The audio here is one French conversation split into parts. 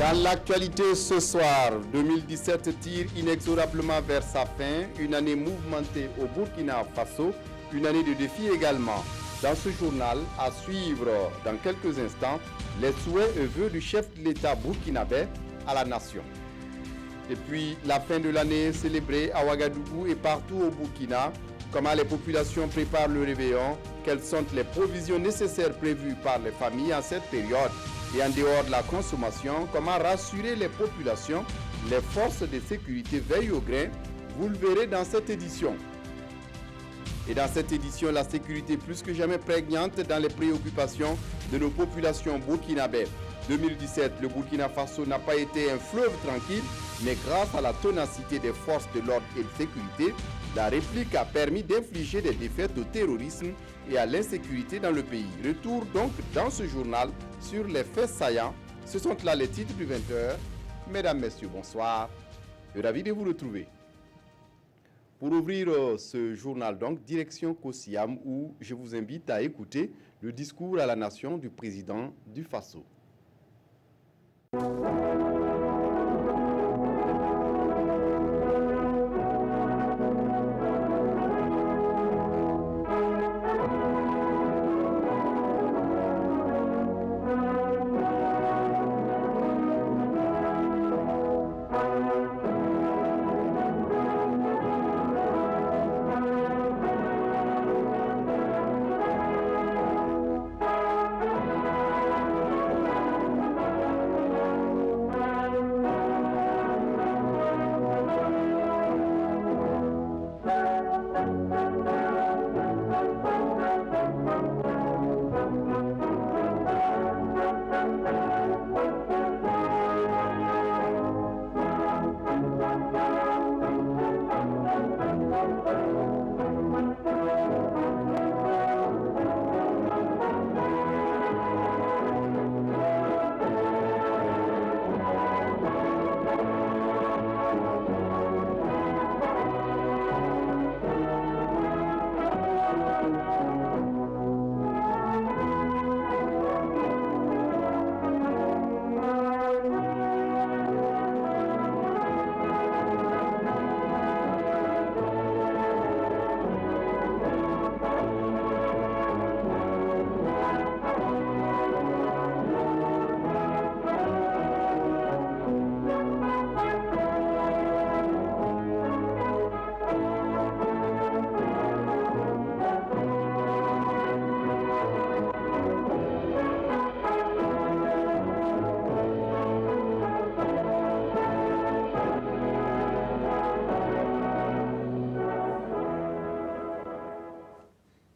Dans l'actualité ce soir, 2017 tire inexorablement vers sa fin, une année mouvementée au Burkina Faso, une année de défis également. Dans ce journal, à suivre dans quelques instants, les souhaits et vœux du chef de l'État burkinabé à la nation. Et puis, la fin de l'année célébrée à Ouagadougou et partout au Burkina. Comment les populations préparent le réveillon? Quelles sont les provisions nécessaires prévues par les familles en cette période? Et en dehors de la consommation, comment rassurer les populations? Les forces de sécurité veillent au grain. Vous le verrez dans cette édition. Et dans cette édition, la sécurité est plus que jamais prégnante dans les préoccupations de nos populations burkinabées. 2017, le Burkina Faso n'a pas été un fleuve tranquille, mais grâce à la ténacité des forces de l'ordre et de sécurité, la réplique a permis d'infliger des défaites au terrorisme et à l'insécurité dans le pays. Retour donc dans ce journal sur les faits saillants. Ce sont là les titres du 20h. Mesdames, Messieurs, bonsoir. Ravi de vous retrouver. Pour ouvrir ce journal, donc, direction Kosiam, où je vous invite à écouter le discours à la nation du président du Faso.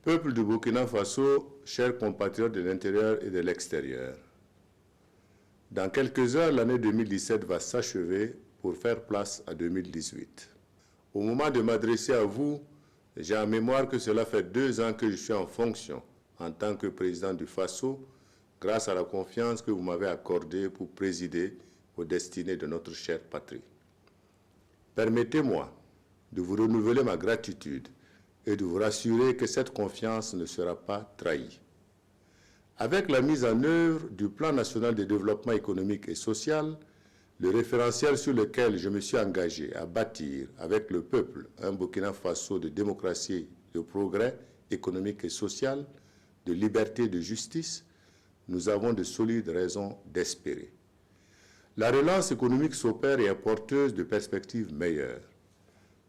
Peuple du Burkina Faso, chers compatriotes de l'intérieur et de l'extérieur, dans quelques heures, l'année 2017 va s'achever pour faire place à 2018. Au moment de m'adresser à vous, j'ai en mémoire que cela fait 2 ans que je suis en fonction en tant que président du Faso, grâce à la confiance que vous m'avez accordée pour présider aux destinées de notre chère patrie. Permettez-moi de vous renouveler ma gratitude et de vous rassurer que cette confiance ne sera pas trahie. Avec la mise en œuvre du Plan national de développement économique et social, le référentiel sur lequel je me suis engagé à bâtir avec le peuple un Burkina Faso de démocratie, de progrès économique et social, de liberté et de justice, nous avons de solides raisons d'espérer. La relance économique s'opère et est porteuse de perspectives meilleures.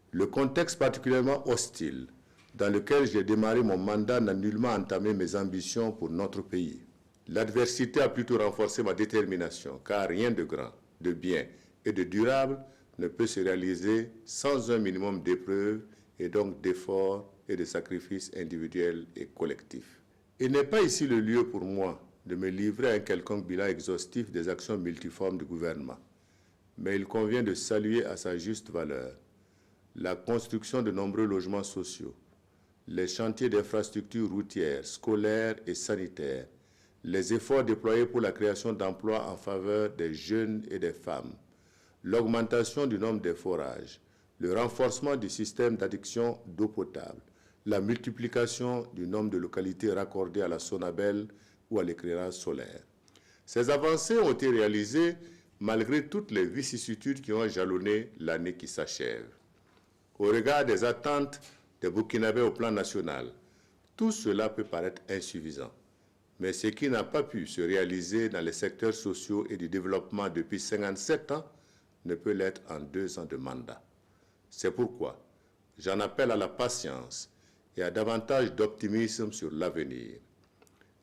Le contexte particulièrement hostile dans lequel j'ai démarré mon mandat n'a nullement entamé mes ambitions pour notre pays. L'adversité a plutôt renforcé ma détermination, car rien de grand, de bien et de durable ne peut se réaliser sans un minimum d'épreuves et donc d'efforts et de sacrifices individuels et collectifs. Il n'est pas ici le lieu pour moi de me livrer à un quelconque bilan exhaustif des actions multiformes du gouvernement, mais il convient de saluer à sa juste valeur la construction de nombreux logements sociaux, les chantiers d'infrastructures routières, scolaires et sanitaires, les efforts déployés pour la création d'emplois en faveur des jeunes et des femmes, l'augmentation du nombre des forages, le renforcement du système d'adduction d'eau potable, la multiplication du nombre de localités raccordées à la Sonabel ou à l'éclairage solaire. Ces avancées ont été réalisées malgré toutes les vicissitudes qui ont jalonné l'année qui s'achève. Au regard des attentes des Burkinabés au plan national, tout cela peut paraître insuffisant. Mais ce qui n'a pas pu se réaliser dans les secteurs sociaux et du développement depuis 57 ans ne peut l'être en 2 ans de mandat. C'est pourquoi j'en appelle à la patience et à davantage d'optimisme sur l'avenir.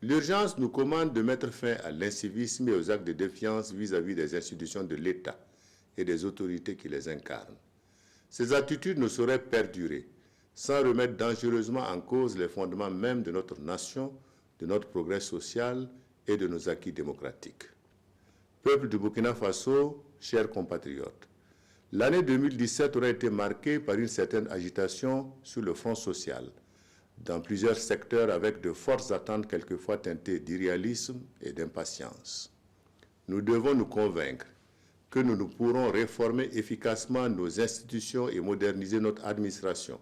L'urgence nous commande de mettre fin à l'incivisme et aux actes de défiance vis-à-vis des institutions de l'État et des autorités qui les incarnent. Ces attitudes ne sauraient perdurer sans remettre dangereusement en cause les fondements mêmes de notre nation, de notre progrès social et de nos acquis démocratiques. Peuple du Burkina Faso, chers compatriotes, l'année 2017 aura été marquée par une certaine agitation sur le front social, dans plusieurs secteurs avec de fortes attentes quelquefois teintées d'irréalisme et d'impatience. Nous devons nous convaincre que nous pourrons réformer efficacement nos institutions et moderniser notre administration,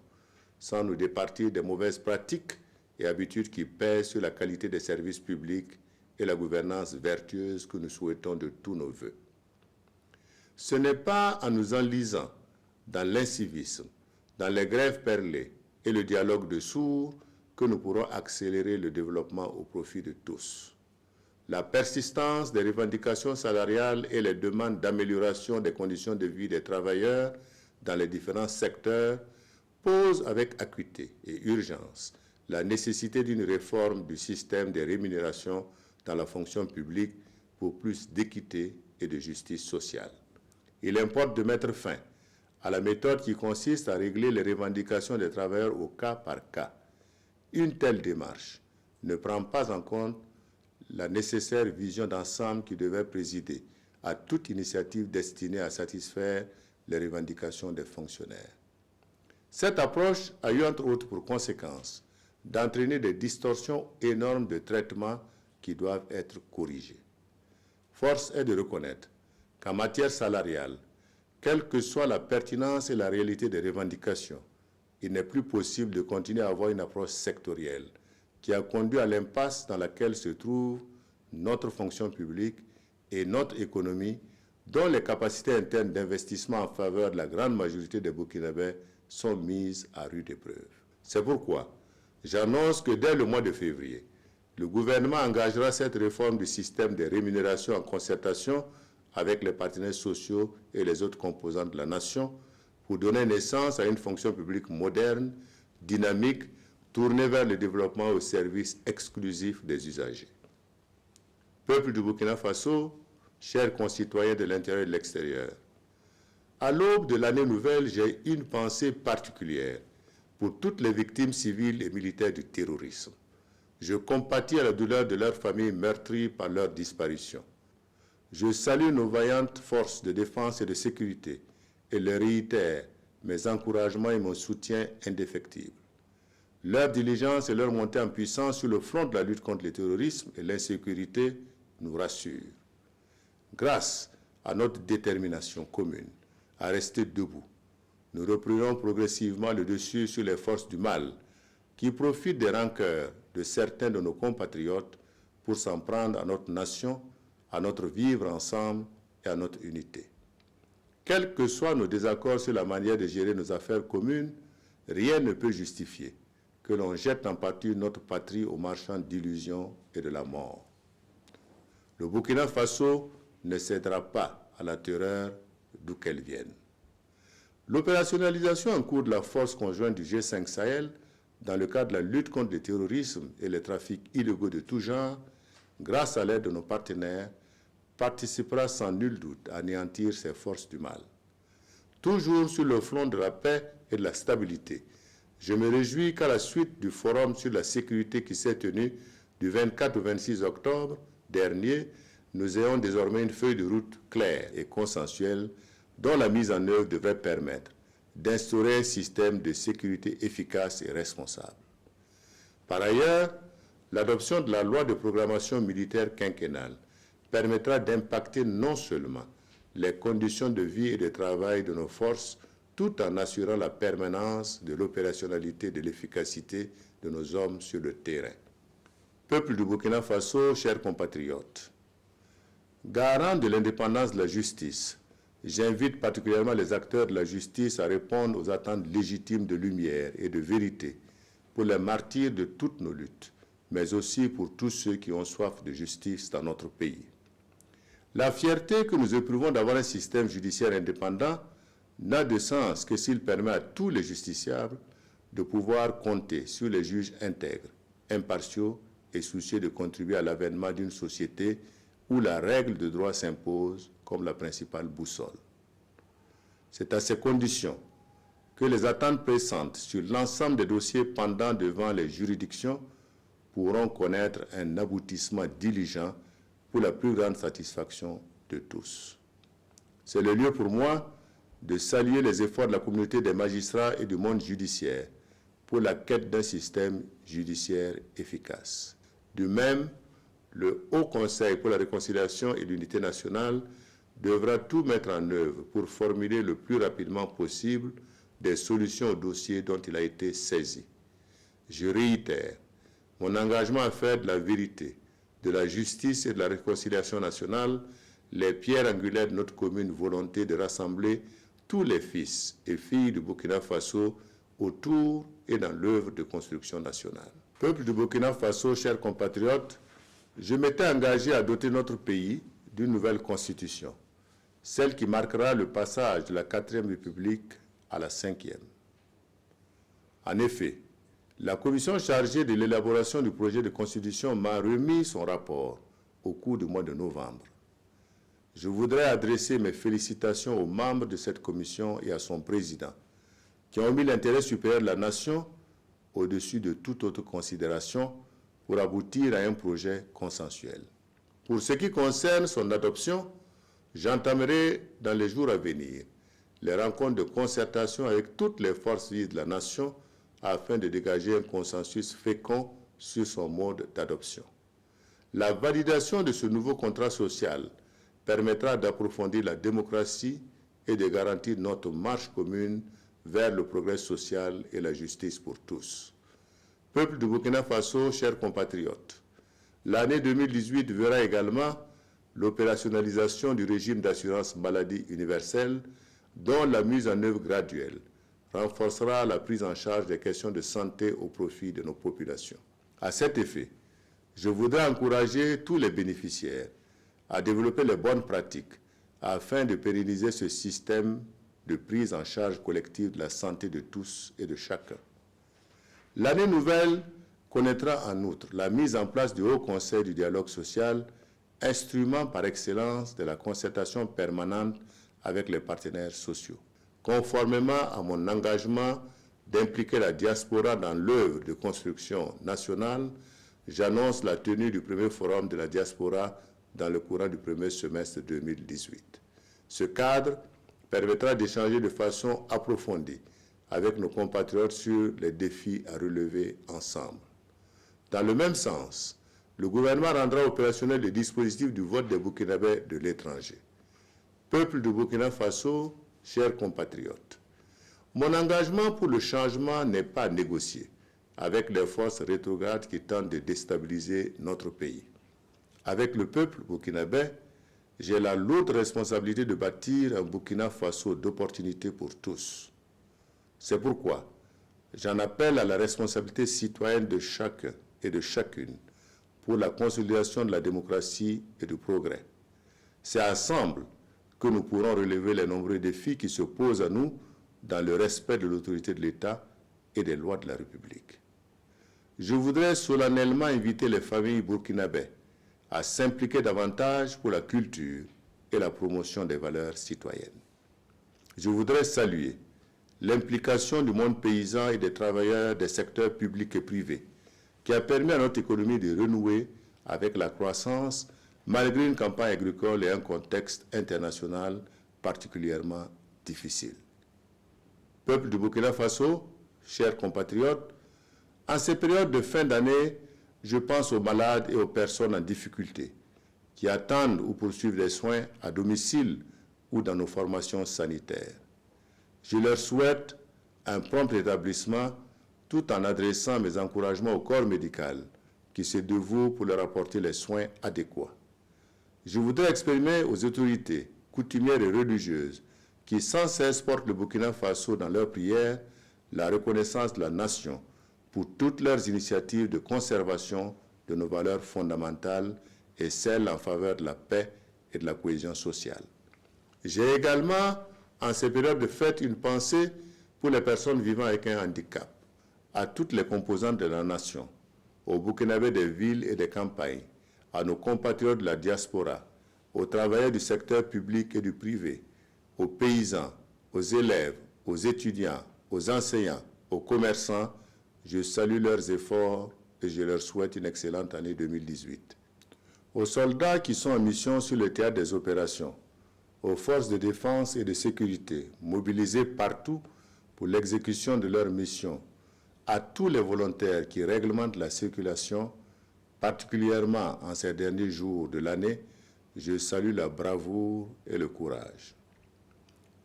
sans nous départir des mauvaises pratiques et habitudes qui pèsent sur la qualité des services publics et la gouvernance vertueuse que nous souhaitons de tous nos voeux. Ce n'est pas en nous enlisant dans l'incivisme, dans les grèves perlées et le dialogue de sourds que nous pourrons accélérer le développement au profit de tous. La persistance des revendications salariales et les demandes d'amélioration des conditions de vie des travailleurs dans les différents secteurs posent avec acuité et urgence la nécessité d'une réforme du système des rémunérations dans la fonction publique pour plus d'équité et de justice sociale. Il importe de mettre fin à la méthode qui consiste à régler les revendications des travailleurs au cas par cas. Une telle démarche ne prend pas en compte la nécessaire vision d'ensemble qui devait présider à toute initiative destinée à satisfaire les revendications des fonctionnaires. Cette approche a eu entre autres pour conséquence d'entraîner des distorsions énormes de traitement qui doivent être corrigées. Force est de reconnaître qu'en matière salariale, quelle que soit la pertinence et la réalité des revendications, il n'est plus possible de continuer à avoir une approche sectorielle qui a conduit à l'impasse dans laquelle se trouve notre fonction publique et notre économie, dont les capacités internes d'investissement en faveur de la grande majorité des Burkinabés sont mises à rude épreuve. C'est pourquoi j'annonce que dès le mois de février, le gouvernement engagera cette réforme du système des rémunérations en concertation avec les partenaires sociaux et les autres composantes de la nation pour donner naissance à une fonction publique moderne, dynamique, tournée vers le développement au service exclusif des usagers. Peuple du Burkina Faso, chers concitoyens de l'intérieur et de l'extérieur, à l'aube de l'année nouvelle, j'ai une pensée particulière pour toutes les victimes civiles et militaires du terrorisme. Je compatis à la douleur de leurs familles meurtries par leur disparition. Je salue nos vaillantes forces de défense et de sécurité et leur réitère mes encouragements et mon soutien indéfectible. Leur diligence et leur montée en puissance sur le front de la lutte contre le terrorisme et l'insécurité nous rassurent. Grâce à notre détermination commune à rester debout, nous reprenons progressivement le dessus sur les forces du mal qui profitent des rancœurs de certains de nos compatriotes pour s'en prendre à notre nation, à notre vivre ensemble et à notre unité. Quels que soient nos désaccords sur la manière de gérer nos affaires communes, rien ne peut justifier que l'on jette en pâture notre patrie aux marchands d'illusions et de la mort. Le Burkina Faso ne cédera pas à la terreur d'où qu'elle vienne. L'opérationnalisation en cours de la force conjointe du G5 Sahel dans le cadre de la lutte contre le terrorisme et les trafics illégaux de tout genre, grâce à l'aide de nos partenaires, participera sans nul doute à anéantir ces forces du mal. Toujours sur le front de la paix et de la stabilité, je me réjouis qu'à la suite du forum sur la sécurité qui s'est tenu du 24 au 26 octobre dernier, nous ayons désormais une feuille de route claire et consensuelle dont la mise en œuvre devrait permettre d'instaurer un système de sécurité efficace et responsable. Par ailleurs, l'adoption de la loi de programmation militaire quinquennale permettra d'impacter non seulement les conditions de vie et de travail de nos forces, tout en assurant la permanence de l'opérationnalité et de l'efficacité de nos hommes sur le terrain. Peuple du Burkina Faso, chers compatriotes, Garant de l'indépendance de la justice, j'invite particulièrement les acteurs de la justice à répondre aux attentes légitimes de lumière et de vérité pour les martyrs de toutes nos luttes, mais aussi pour tous ceux qui ont soif de justice dans notre pays. La fierté que nous éprouvons d'avoir un système judiciaire indépendant n'a de sens que s'il permet à tous les justiciables de pouvoir compter sur les juges intègres, impartiaux et soucieux de contribuer à l'avènement d'une société où la règle de droit s'impose comme la principale boussole. C'est à ces conditions que les attentes pressantes sur l'ensemble des dossiers pendants devant les juridictions pourront connaître un aboutissement diligent pour la plus grande satisfaction de tous. C'est le lieu pour moi de saluer les efforts de la communauté des magistrats et du monde judiciaire pour la quête d'un système judiciaire efficace. De même, le Haut Conseil pour la réconciliation et l'unité nationale devra tout mettre en œuvre pour formuler le plus rapidement possible des solutions aux dossiers dont il a été saisi. Je réitère mon engagement à faire de la vérité, de la justice et de la réconciliation nationale les pierres angulaires de notre commune volonté de rassembler tous les fils et filles du Burkina Faso autour et dans l'œuvre de construction nationale. Peuple du Burkina Faso, chers compatriotes, je m'étais engagé à doter notre pays d'une nouvelle constitution, celle qui marquera le passage de la 4e République à la 5e. En effet, la commission chargée de l'élaboration du projet de constitution m'a remis son rapport au cours du mois de novembre. Je voudrais adresser mes félicitations aux membres de cette commission et à son président, qui ont mis l'intérêt supérieur de la nation au-dessus de toute autre considération pour aboutir à un projet consensuel. Pour ce qui concerne son adoption, j'entamerai dans les jours à venir les rencontres de concertation avec toutes les forces vives de la nation afin de dégager un consensus fécond sur son mode d'adoption. La validation de ce nouveau contrat social permettra d'approfondir la démocratie et de garantir notre marche commune vers le progrès social et la justice pour tous. Peuple du Burkina Faso, chers compatriotes, l'année 2018 verra également l'opérationnalisation du régime d'assurance maladie universelle dont la mise en œuvre graduelle renforcera la prise en charge des questions de santé au profit de nos populations. À cet effet, je voudrais encourager tous les bénéficiaires à développer les bonnes pratiques afin de pérenniser ce système de prise en charge collective de la santé de tous et de chacun. L'année nouvelle connaîtra en outre la mise en place du Haut Conseil du dialogue social, instrument par excellence de la concertation permanente avec les partenaires sociaux. Conformément à mon engagement d'impliquer la diaspora dans l'œuvre de construction nationale, j'annonce la tenue du premier forum de la diaspora dans le courant du premier semestre 2018. Ce cadre permettra d'échanger de façon approfondie avec nos compatriotes sur les défis à relever ensemble. Dans le même sens, le gouvernement rendra opérationnel le dispositif du vote des Burkinabés de l'étranger. Peuple du Burkina Faso, chers compatriotes, mon engagement pour le changement n'est pas négocié avec les forces rétrogrades qui tentent de déstabiliser notre pays. Avec le peuple burkinabé, j'ai la lourde responsabilité de bâtir un Burkina Faso d'opportunités pour tous. C'est pourquoi j'en appelle à la responsabilité citoyenne de chacun et de chacune pour la consolidation de la démocratie et du progrès. C'est ensemble que nous pourrons relever les nombreux défis qui se posent à nous dans le respect de l'autorité de l'État et des lois de la République. Je voudrais solennellement inviter les familles burkinabées à s'impliquer davantage pour la culture et la promotion des valeurs citoyennes. Je voudrais saluer l'implication du monde paysan et des travailleurs des secteurs publics et privés qui a permis à notre économie de renouer avec la croissance malgré une campagne agricole et un contexte international particulièrement difficile. Peuple du Burkina Faso, chers compatriotes, en ces périodes de fin d'année, je pense aux malades et aux personnes en difficulté qui attendent ou poursuivent des soins à domicile ou dans nos formations sanitaires. Je leur souhaite un prompt rétablissement tout en adressant mes encouragements au corps médical qui se dévoue pour leur apporter les soins adéquats. Je voudrais exprimer aux autorités coutumières et religieuses qui sans cesse portent le Burkina Faso dans leurs prières la reconnaissance de la nation pour toutes leurs initiatives de conservation de nos valeurs fondamentales et celles en faveur de la paix et de la cohésion sociale. J'ai également, en ces périodes de fête, une pensée pour les personnes vivant avec un handicap, à toutes les composantes de la nation, aux Burkinabés des villes et des campagnes, à nos compatriotes de la diaspora, aux travailleurs du secteur public et du privé, aux paysans, aux élèves, aux étudiants, aux enseignants, aux commerçants. Je salue leurs efforts et je leur souhaite une excellente année 2018. Aux soldats qui sont en mission sur le théâtre des opérations, aux forces de défense et de sécurité mobilisées partout pour l'exécution de leur mission, à tous les volontaires qui réglementent la circulation, particulièrement en ces derniers jours de l'année, je salue la bravoure et le courage.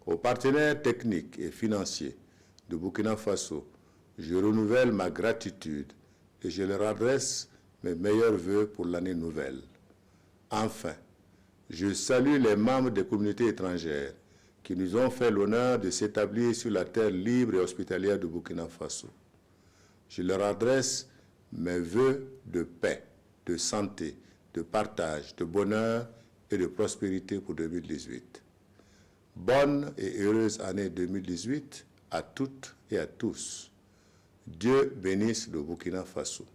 Aux partenaires techniques et financiers de Burkina Faso, je renouvelle ma gratitude et je leur adresse mes meilleurs vœux pour l'année nouvelle. Enfin, je salue les membres des communautés étrangères qui nous ont fait l'honneur de s'établir sur la terre libre et hospitalière de Burkina Faso. Je leur adresse mes vœux de paix, de santé, de partage, de bonheur et de prospérité pour 2018. Bonne et heureuse année 2018 à toutes et à tous. Dieu bénisse le Burkina Faso.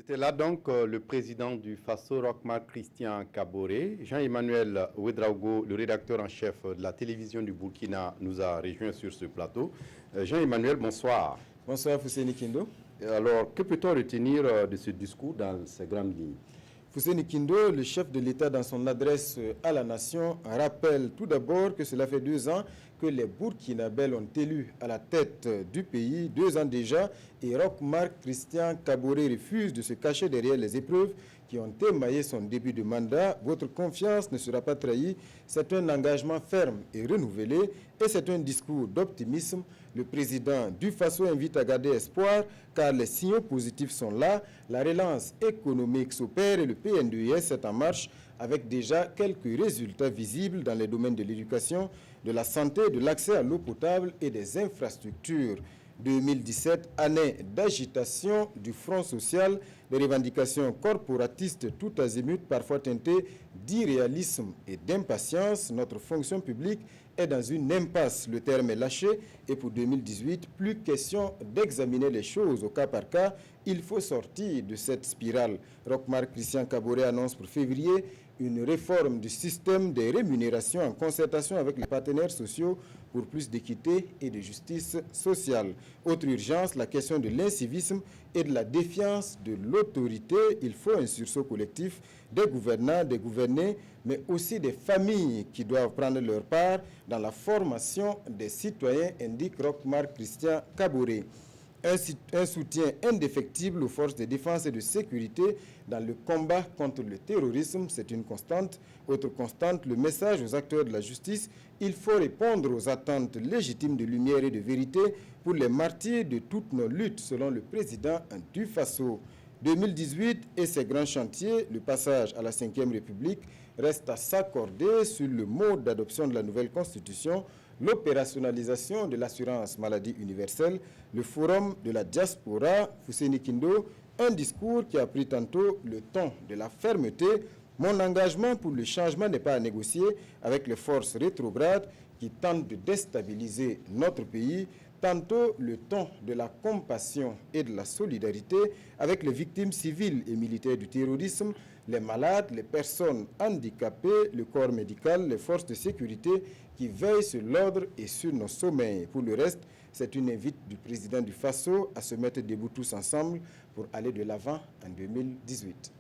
C'était là donc le président du Faso, Roch-Marc Christian Kaboré. Jean-Emmanuel Ouedraogo, le rédacteur en chef de la télévision du Burkina, nous a rejoints sur ce plateau. Jean-Emmanuel, bonsoir. Bonsoir Fousseni Kindo. Alors, que peut-on retenir de ce discours dans ces grandes lignes? Fousseni Kindo, le chef de l'État, dans son adresse à la nation, rappelle tout d'abord que cela fait 2 ans que les Burkinabés ont élu à la tête du pays, 2 ans déjà, et Roch-Marc Christian Kaboré refuse de se cacher derrière les épreuves qui ont émaillé son début de mandat. Votre confiance ne sera pas trahie. C'est un engagement ferme et renouvelé et c'est un discours d'optimisme. Le président du Faso invite à garder espoir car les signaux positifs sont là. La relance économique s'opère et le PNDES est en marche avec déjà quelques résultats visibles dans les domaines de l'éducation, de la santé, de l'accès à l'eau potable et des infrastructures. 2017, année d'agitation du Front social, Les revendications corporatistes tout azimut, parfois teintées d'irréalisme et d'impatience. Notre fonction publique est dans une impasse. Le terme est lâché et pour 2018, plus question d'examiner les choses au cas par cas. Il faut sortir de cette spirale. Roch-Marc Christian Kaboré annonce pour février une réforme du système des rémunérations en concertation avec les partenaires sociaux pour plus d'équité et de justice sociale. Autre urgence, la question de l'incivisme et de la défiance de l'autorité. Il faut un sursaut collectif des gouvernants, des gouvernés, mais aussi des familles qui doivent prendre leur part dans la formation des citoyens, indique Roch-Marc Christian Kaboré. Un soutien indéfectible aux forces de défense et de sécurité dans le combat contre le terrorisme, c'est une constante. Autre constante, le message aux acteurs de la justice, il faut répondre aux attentes légitimes de lumière et de vérité pour les martyrs de toutes nos luttes, selon le président du Faso. 2018 et ses grands chantiers, le passage à la 5e République, reste à s'accorder sur le mode d'adoption de la nouvelle Constitution, l'opérationnalisation de l'assurance maladie universelle, le forum de la diaspora, Fousseni Kindo, un discours qui a pris tantôt le ton de la fermeté. Mon engagement pour le changement n'est pas à négocier avec les forces rétrogrades qui tentent de déstabiliser notre pays, tantôt le ton de la compassion et de la solidarité avec les victimes civiles et militaires du terrorisme, les malades, les personnes handicapées, le corps médical, les forces de sécurité qui veillent sur l'ordre et sur nos sommeils. Pour le reste, c'est une invite du président du Faso à se mettre debout tous ensemble pour aller de l'avant en 2018.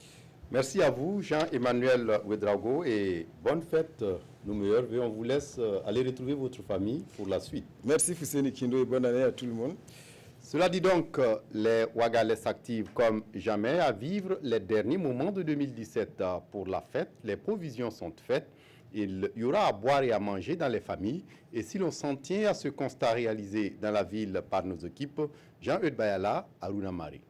Merci à vous, Jean-Emmanuel Ouedraogo, et bonne fête, nos meilleurs vœux. On vous laisse aller retrouver votre famille pour la suite. Merci Fousseni Kindo et bonne année à tout le monde. Cela dit donc, les Ouagalais s'activent comme jamais à vivre les derniers moments de 2017 pour la fête. Les provisions sont faites. Il y aura à boire et à manger dans les familles. Et si l'on s'en tient à ce constat réalisé dans la ville par nos équipes, Jean-Eudes Bayala, Aruna Mari.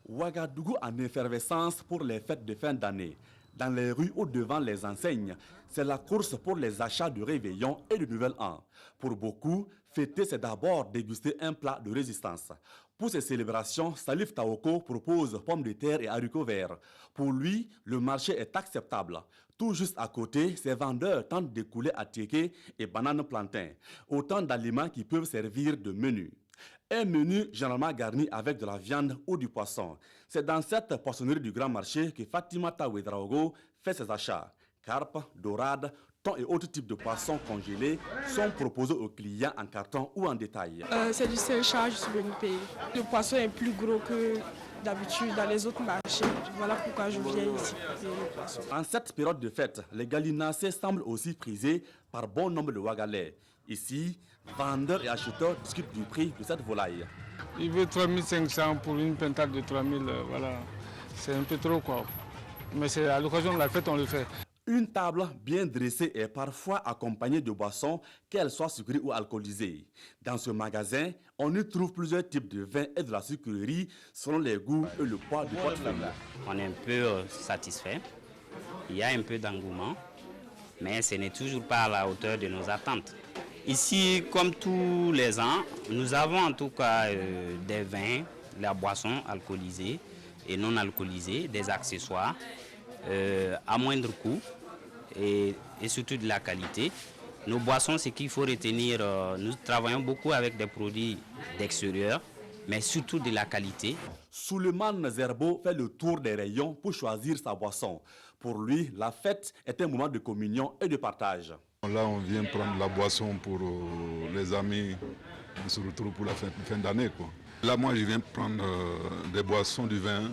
Ouagadougou en effervescence pour les fêtes de fin d'année. Dans les rues ou devant les enseignes, c'est la course pour les achats de réveillon et de nouvel an. Pour beaucoup, fêter, c'est d'abord déguster un plat de résistance. Pour ces célébrations, Salif Taoko propose pommes de terre et haricots verts. Pour lui, le marché est acceptable. Tout juste à côté, ses vendeurs tentent d'écouler attiéké et bananes plantain. Autant d'aliments qui peuvent servir de menu. Un menu généralement garni avec de la viande ou du poisson. C'est dans cette poissonnerie du grand marché que Fatimata Ouedraogo fait ses achats. Carpe, dorade, thon et autres types de poissons congelés sont proposés aux clients en carton ou en détail. C'est du seul charge sur le pays. Le poisson est plus gros que d'habitude dans les autres marchés. Voilà pourquoi je viens ici pour payer le poisson. En cette période de fête, les gallinacés semblent aussi prisés par bon nombre de Ouagalais. Ici, vendeurs et acheteurs discutent du prix de cette volaille. Il veut 3500 pour une pintade de 3000, voilà. C'est un peu trop quoi. Mais c'est à l'occasion de la fête, on le fait. Une table bien dressée est parfois accompagnée de boissons, qu'elles soient sucrées ou alcoolisées. Dans ce magasin, on y trouve plusieurs types de vins et de la sucrerie selon les goûts et le poids du portefeuille. On est un peu satisfait. Il y a un peu d'engouement, mais ce n'est toujours pas à la hauteur de nos attentes. Ici, comme tous les ans, nous avons en tout cas des vins, la boisson alcoolisée et non alcoolisée, des accessoires à moindre coût et surtout de la qualité. Nos boissons, ce qu'il faut retenir, nous travaillons beaucoup avec des produits d'extérieur, mais surtout de la qualité. Souleymane Zerbo fait le tour des rayons pour choisir sa boisson. Pour lui, la fête est un moment de communion et de partage. Là, on vient prendre la boisson pour les amis. On se retrouve pour la fin d'année, quoi. Là, moi, je viens prendre des boissons, du vin,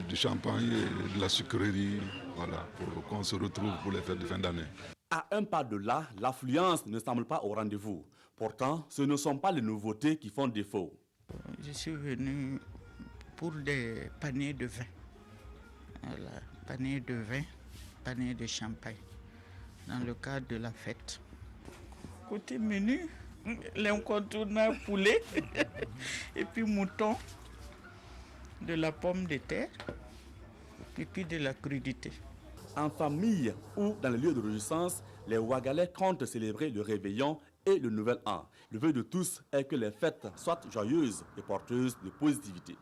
du champagne et de la sucrerie, voilà, pour qu'on se retrouve pour les fêtes de fin d'année. À un pas de là, l'affluence ne semble pas au rendez-vous. Pourtant, ce ne sont pas les nouveautés qui font défaut. Je suis venu pour des paniers de vin. Voilà, paniers de vin, paniers de champagne, dans le cadre de la fête. Côté menu, l'incontournable poulet et puis mouton, de la pomme de terre et puis de la crudité. En famille ou dans les lieux de réjouissance, les Ouagalais comptent célébrer le réveillon et le nouvel an. Le vœu de tous est que les fêtes soient joyeuses et porteuses de positivité.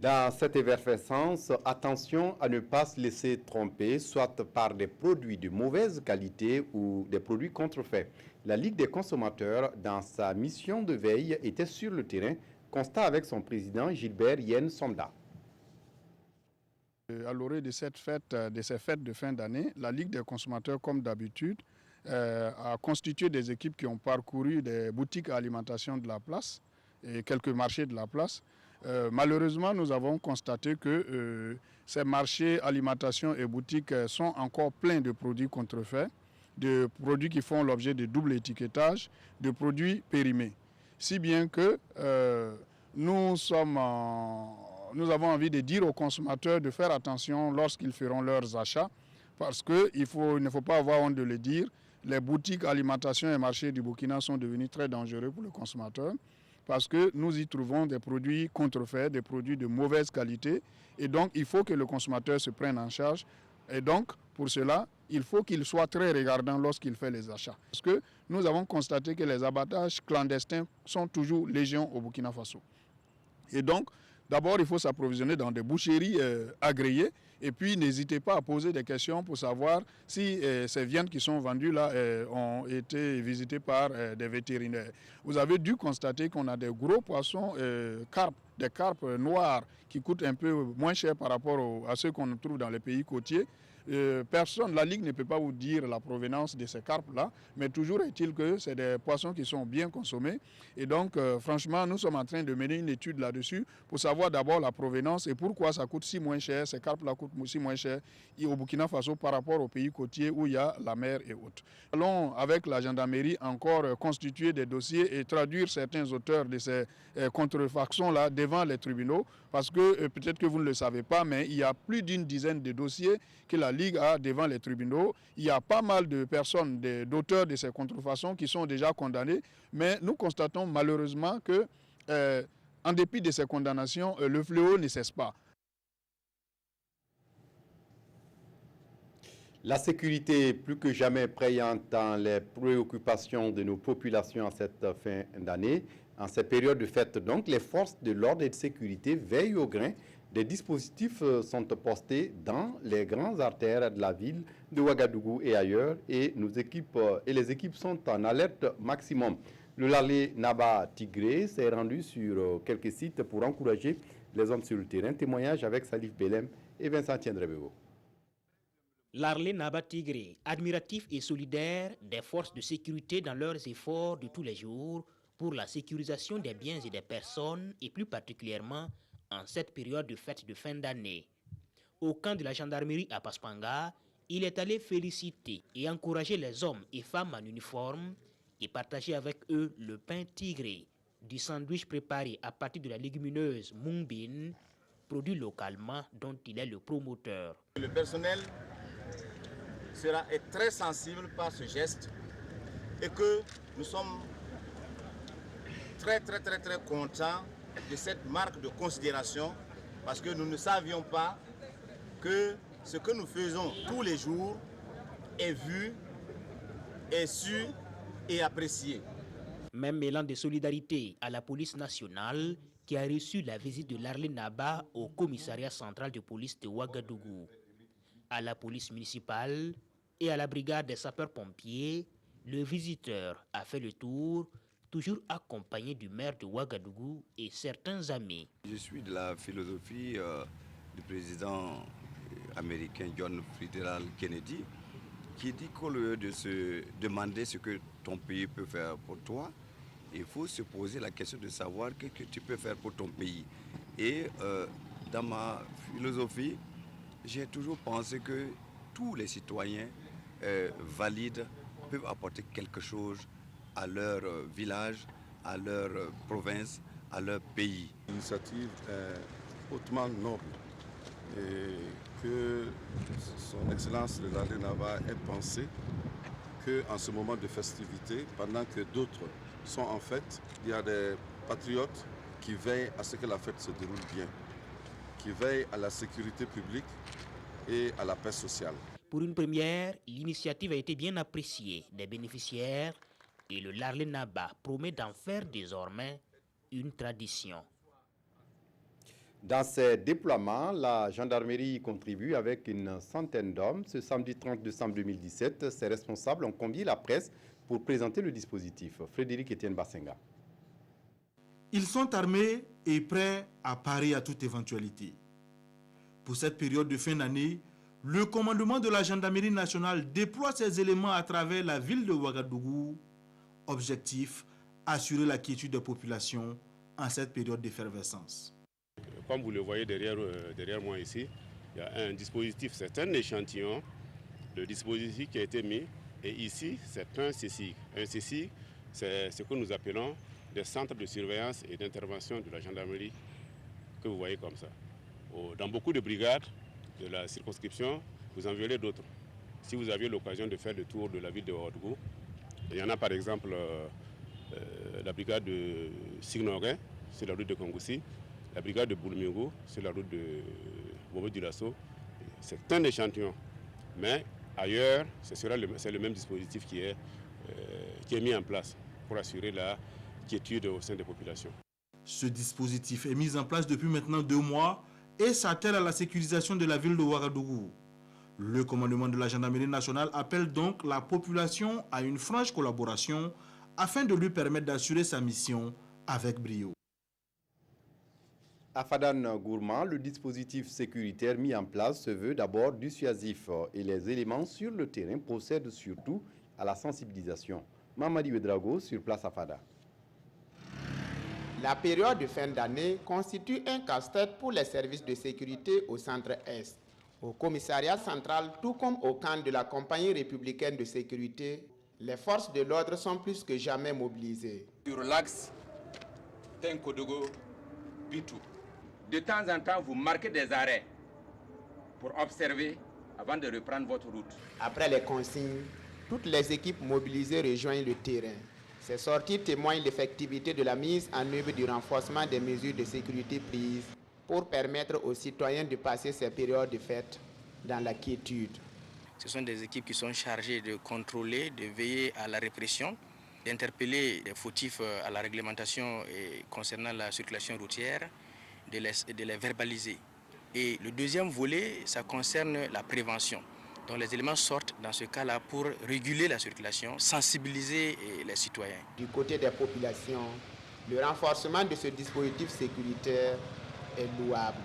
Dans cette effervescence, attention à ne pas se laisser tromper, soit par des produits de mauvaise qualité ou des produits contrefaits. La Ligue des consommateurs, dans sa mission de veille, était sur le terrain, constat avec son président Gilbert Yen Sonda. À l'orée de ces fêtes de fin d'année, la Ligue des consommateurs, comme d'habitude, a constitué des équipes qui ont parcouru des boutiques à alimentation de la place et quelques marchés de la place. Malheureusement, nous avons constaté que ces marchés, alimentation et boutiques sont encore pleins de produits contrefaits, de produits qui font l'objet de double étiquetage, de produits périmés. Si bien que nous avons envie de dire aux consommateurs de faire attention lorsqu'ils feront leurs achats, parce qu'il ne faut pas avoir honte de le dire, les boutiques, alimentation et marchés du Burkina sont devenus très dangereux pour le consommateur, parce que nous y trouvons des produits contrefaits, des produits de mauvaise qualité, et donc il faut que le consommateur se prenne en charge. Et donc, pour cela, il faut qu'il soit très regardant lorsqu'il fait les achats. Parce que nous avons constaté que les abattages clandestins sont toujours légion au Burkina Faso. Et donc, d'abord, il faut s'approvisionner dans des boucheries agréées. Et puis, n'hésitez pas à poser des questions pour savoir si ces viandes qui sont vendues là ont été visitées par des vétérinaires. Vous avez dû constater qu'on a des gros poissons, carpes, des carpes noirs qui coûtent un peu moins cher par rapport à ceux qu'on trouve dans les pays côtiers. Personne, la Ligue ne peut pas vous dire la provenance de ces carpes-là, mais toujours est-il que c'est des poissons qui sont bien consommés. Et donc, franchement, nous sommes en train de mener une étude là-dessus pour savoir d'abord la provenance et pourquoi ça coûte si moins cher, ces carpes-là coûtent si moins cher au Burkina Faso par rapport aux pays côtiers où il y a la mer et autres. Allons, avec la gendarmerie, encore constituer des dossiers et traduire certains auteurs de ces contrefactions-là devant les tribunaux, parce que peut-être que vous ne le savez pas, mais il y a plus d'une dizaine de dossiers que la Ligue a devant les tribunaux. Il y a pas mal de personnes, d'auteurs de ces contrefaçons qui sont déjà condamnés, mais nous constatons malheureusement que, en dépit de ces condamnations, le fléau ne cesse pas. La sécurité est plus que jamais prégnante dans les préoccupations de nos populations en cette fin d'année. En cette période de fête, donc, les forces de l'ordre et de sécurité veillent au grain. Des dispositifs sont postés dans les grandes artères de la ville de Ouagadougou et ailleurs, et les équipes sont en alerte maximum. Le Larlé Naba Tigré s'est rendu sur quelques sites pour encourager les hommes sur le terrain. Témoignage avec Salif Belem et Vincent Tiendrebego. Larlé Naba Tigré, admiratif et solidaire des forces de sécurité dans leurs efforts de tous les jours pour la sécurisation des biens et des personnes, et plus particulièrement en cette période de fête de fin d'année. Au camp de la gendarmerie à Paspanga, il est allé féliciter et encourager les hommes et femmes en uniforme et partager avec eux le pain tigré, du sandwich préparé à partir de la légumineuse Mungbin, produit localement dont il est le promoteur. Le personnel est très sensible par ce geste et que nous sommes très contents de cette marque de considération, parce que nous ne savions pas que ce que nous faisons tous les jours est vu, est su et apprécié. Même élan de solidarité à la police nationale qui a reçu la visite de Larlé Naba au commissariat central de police de Ouagadougou. À la police municipale et à la brigade des sapeurs-pompiers, le visiteur a fait le tour, toujours accompagné du maire de Ouagadougou et certains amis. Je suis de la philosophie du président américain John Fitzgerald Kennedy, qui dit qu'au lieu de se demander ce que ton pays peut faire pour toi, il faut se poser la question de savoir ce que tu peux faire pour ton pays. Et dans ma philosophie, j'ai toujours pensé que tous les citoyens valides peuvent apporter quelque chose à leur village, à leur province, à leur pays. L'initiative est hautement noble et que son Excellence le Larlé Naba ait pensé qu'en ce moment de festivité, pendant que d'autres sont en fête, il y a des patriotes qui veillent à ce que la fête se déroule bien, qui veillent à la sécurité publique et à la paix sociale. Pour une première, l'initiative a été bien appréciée des bénéficiaires et le Larlé Naba promet d'en faire désormais une tradition. Dans ces déploiements, la gendarmerie contribue avec une centaine d'hommes. Ce samedi 30 décembre 2017, ses responsables ont convié la presse pour présenter le dispositif. Frédéric Etienne Bassenga. Ils sont armés et prêts à parer à toute éventualité. Pour cette période de fin d'année, le commandement de la gendarmerie nationale déploie ses éléments à travers la ville de Ouagadougou. Objectif, assurer la quiétude des populations en cette période d'effervescence. Comme vous le voyez derrière moi ici, il y a un dispositif, c'est un échantillon, le dispositif qui a été mis. Et ici, c'est un CSIC. Un CSIC, c'est ce que nous appelons des centres de surveillance et d'intervention de la gendarmerie que vous voyez comme ça. Dans beaucoup de brigades de la circonscription, vous en verrez d'autres. Si vous aviez l'occasion de faire le tour de la ville de Ouagadougou, il y en a par exemple la brigade de Signoret, sur la route de Kongoussi, la brigade de Boulmigo, sur la route de Bobo-Dioulasso. C'est un échantillon. Mais ailleurs, c'est le même dispositif qui est mis en place pour assurer la quiétude au sein des populations. Ce dispositif est mis en place depuis maintenant 2 mois et s'attelle à la sécurisation de la ville de Ouagadougou. Le commandement de la gendarmerie nationale appelle donc la population à une franche collaboration afin de lui permettre d'assurer sa mission avec brio. À Fadan Gourmand, le dispositif sécuritaire mis en place se veut d'abord dissuasif et les éléments sur le terrain procèdent surtout à la sensibilisation. Mamadi Ouedraogo sur place à Fada. La période de fin d'année constitue un casse-tête pour les services de sécurité au centre-est. Au commissariat central, tout comme au camp de la compagnie républicaine de sécurité, les forces de l'ordre sont plus que jamais mobilisées. Sur l'axe Tenkodogo-Bitou, de temps en temps, vous marquez des arrêts pour observer avant de reprendre votre route. Après les consignes, toutes les équipes mobilisées rejoignent le terrain. Ces sorties témoignent l'effectivité de la mise en œuvre du renforcement des mesures de sécurité prises pour permettre aux citoyens de passer ces périodes de fête dans la quiétude. Ce sont des équipes qui sont chargées de contrôler, de veiller à la répression, d'interpeller les fautifs à la réglementation concernant la circulation routière, de les verbaliser. Et le deuxième volet, ça concerne la prévention. Donc les éléments sortent dans ce cas-là pour réguler la circulation, sensibiliser les citoyens. Du côté des populations, le renforcement de ce dispositif sécuritaire est louable.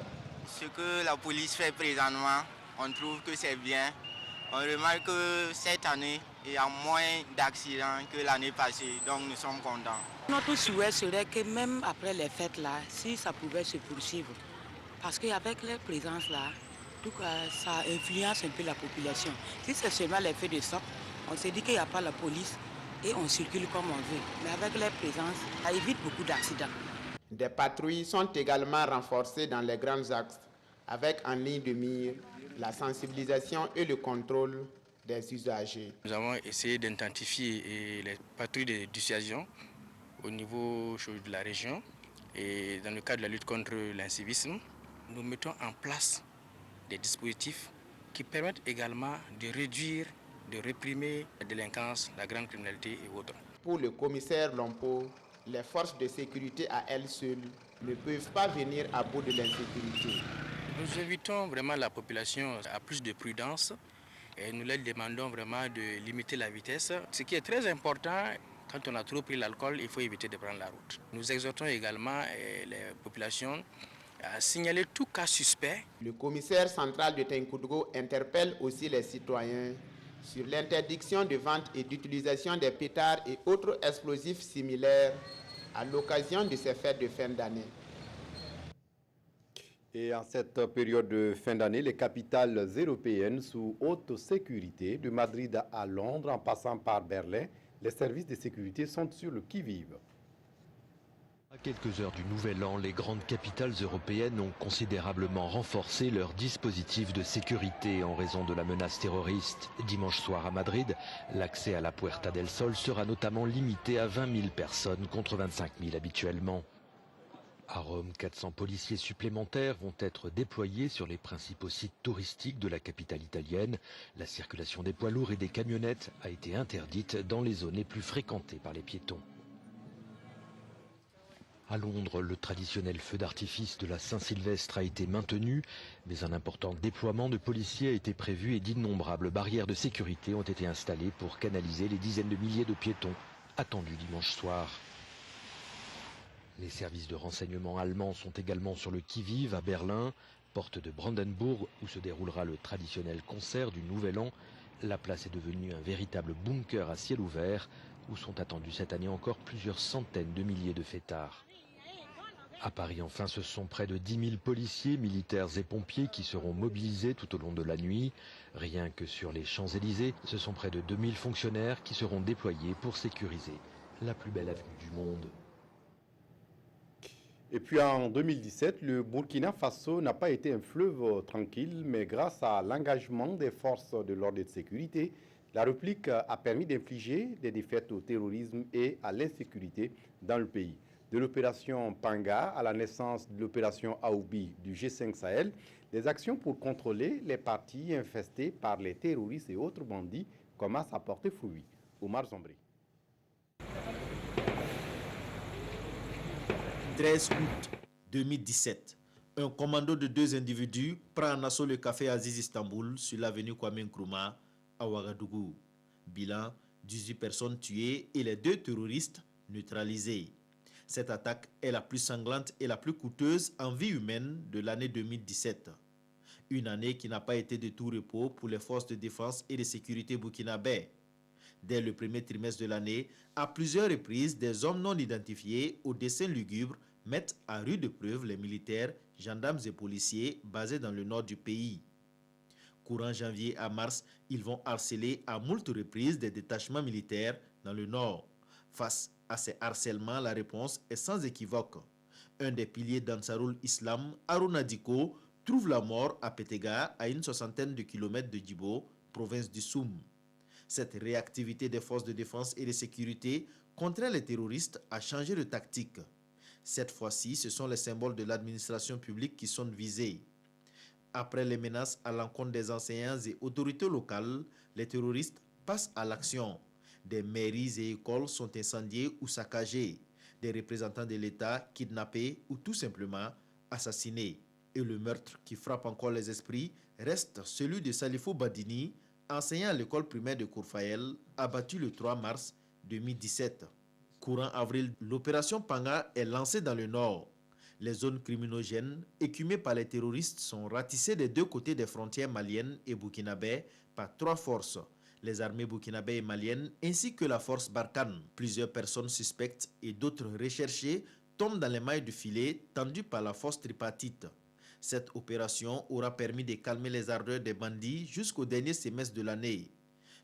Ce que la police fait présentement, on trouve que c'est bien. On remarque que cette année, il y a moins d'accidents que l'année passée, donc nous sommes contents. Notre souhait serait que même après les fêtes là, si ça pouvait se poursuivre, parce qu'avec les présences là, tout ça influence un peu la population. Si c'est seulement les feux de sorte, on se dit qu'il n'y a pas la police et on circule comme on veut. Mais avec les présences, ça évite beaucoup d'accidents. Des patrouilles sont également renforcées dans les grands axes, avec en ligne de mire la sensibilisation et le contrôle des usagers. Nous avons essayé d'identifier les patrouilles de dissuasion au niveau de la région et dans le cadre de la lutte contre l'incivisme, nous mettons en place des dispositifs qui permettent également de réduire, de réprimer la délinquance, la grande criminalité et autres. Pour le commissaire Lompo, les forces de sécurité à elles seules ne peuvent pas venir à bout de l'insécurité. Nous invitons vraiment la population à plus de prudence et nous leur demandons vraiment de limiter la vitesse. Ce qui est très important, quand on a trop pris l'alcool, il faut éviter de prendre la route. Nous exhortons également les populations à signaler tout cas suspect. Le commissaire central de Tenkodogo interpelle aussi les citoyens sur l'interdiction de vente et d'utilisation des pétards et autres explosifs similaires à l'occasion de ces fêtes de fin d'année. Et en cette période de fin d'année, les capitales européennes sous haute sécurité, de Madrid à Londres en passant par Berlin, les services de sécurité sont sur le qui-vive. À quelques heures du Nouvel An, les grandes capitales européennes ont considérablement renforcé leur dispositif de sécurité en raison de la menace terroriste. Dimanche soir à Madrid, l'accès à la Puerta del Sol sera notamment limité à 20 000 personnes contre 25 000 habituellement. À Rome, 400 policiers supplémentaires vont être déployés sur les principaux sites touristiques de la capitale italienne. La circulation des poids lourds et des camionnettes a été interdite dans les zones les plus fréquentées par les piétons. À Londres, le traditionnel feu d'artifice de la Saint-Sylvestre a été maintenu, mais un important déploiement de policiers a été prévu et d'innombrables barrières de sécurité ont été installées pour canaliser les dizaines de milliers de piétons attendus dimanche soir. Les services de renseignement allemands sont également sur le qui-vive à Berlin, porte de Brandenburg, où se déroulera le traditionnel concert du Nouvel An. La place est devenue un véritable bunker à ciel ouvert, où sont attendus cette année encore plusieurs centaines de milliers de fêtards. À Paris, enfin, ce sont près de 10 000 policiers, militaires et pompiers qui seront mobilisés tout au long de la nuit. Rien que sur les Champs-Élysées, ce sont près de 2000 fonctionnaires qui seront déployés pour sécuriser la plus belle avenue du monde. Et puis en 2017, le Burkina Faso n'a pas été un fleuve tranquille, mais grâce à l'engagement des forces de l'ordre et de sécurité, la réplique a permis d'infliger des défaites au terrorisme et à l'insécurité dans le pays. De l'opération Panga à la naissance de l'opération Aoubi du G5 Sahel, les actions pour contrôler les parties infestées par les terroristes et autres bandits commencent à porter fruit. Omar Zombré. 13 août 2017, un commando de 2 individus prend en assaut le café Aziz Istanbul sur l'avenue Kwame Nkrumah à Ouagadougou. Bilan, 18 personnes tuées et les 2 terroristes neutralisés. Cette attaque est la plus sanglante et la plus coûteuse en vie humaine de l'année 2017. Une année qui n'a pas été de tout repos pour les forces de défense et de sécurité burkinabais. Dès le premier trimestre de l'année, à plusieurs reprises, des hommes non identifiés au dessin lugubre mettent à rude épreuve les militaires, gendarmes et policiers basés dans le nord du pays. Courant janvier à mars, ils vont harceler à moult reprises des détachements militaires dans le nord. Face à ces harcèlements, la réponse est sans équivoque. Un des piliers d'Ansarul Islam, Haruna Diko, trouve la mort à Pétéga, à une 60aine de kilomètres de Djibo, province du Soum. Cette réactivité des forces de défense et de sécurité contraint les terroristes à changer de tactique. Cette fois-ci, ce sont les symboles de l'administration publique qui sont visés. Après les menaces à l'encontre des enseignants et autorités locales, les terroristes passent à l'action. Des mairies et écoles sont incendiées ou saccagées. Des représentants de l'État kidnappés ou tout simplement assassinés. Et le meurtre qui frappe encore les esprits reste celui de Salifou Badini, enseignant à l'école primaire de Kourfaël, abattu le 3 mars 2017. Courant avril, l'opération Panga est lancée dans le nord. Les zones criminogènes, écumées par les terroristes, sont ratissées des 2 côtés des frontières maliennes et burkinabè par 3 forces, les armées burkinabè et maliennes, ainsi que la force Barkhane. Plusieurs personnes suspectes et d'autres recherchées tombent dans les mailles du filet tendues par la force tripartite. Cette opération aura permis de calmer les ardeurs des bandits jusqu'au dernier semestre de l'année.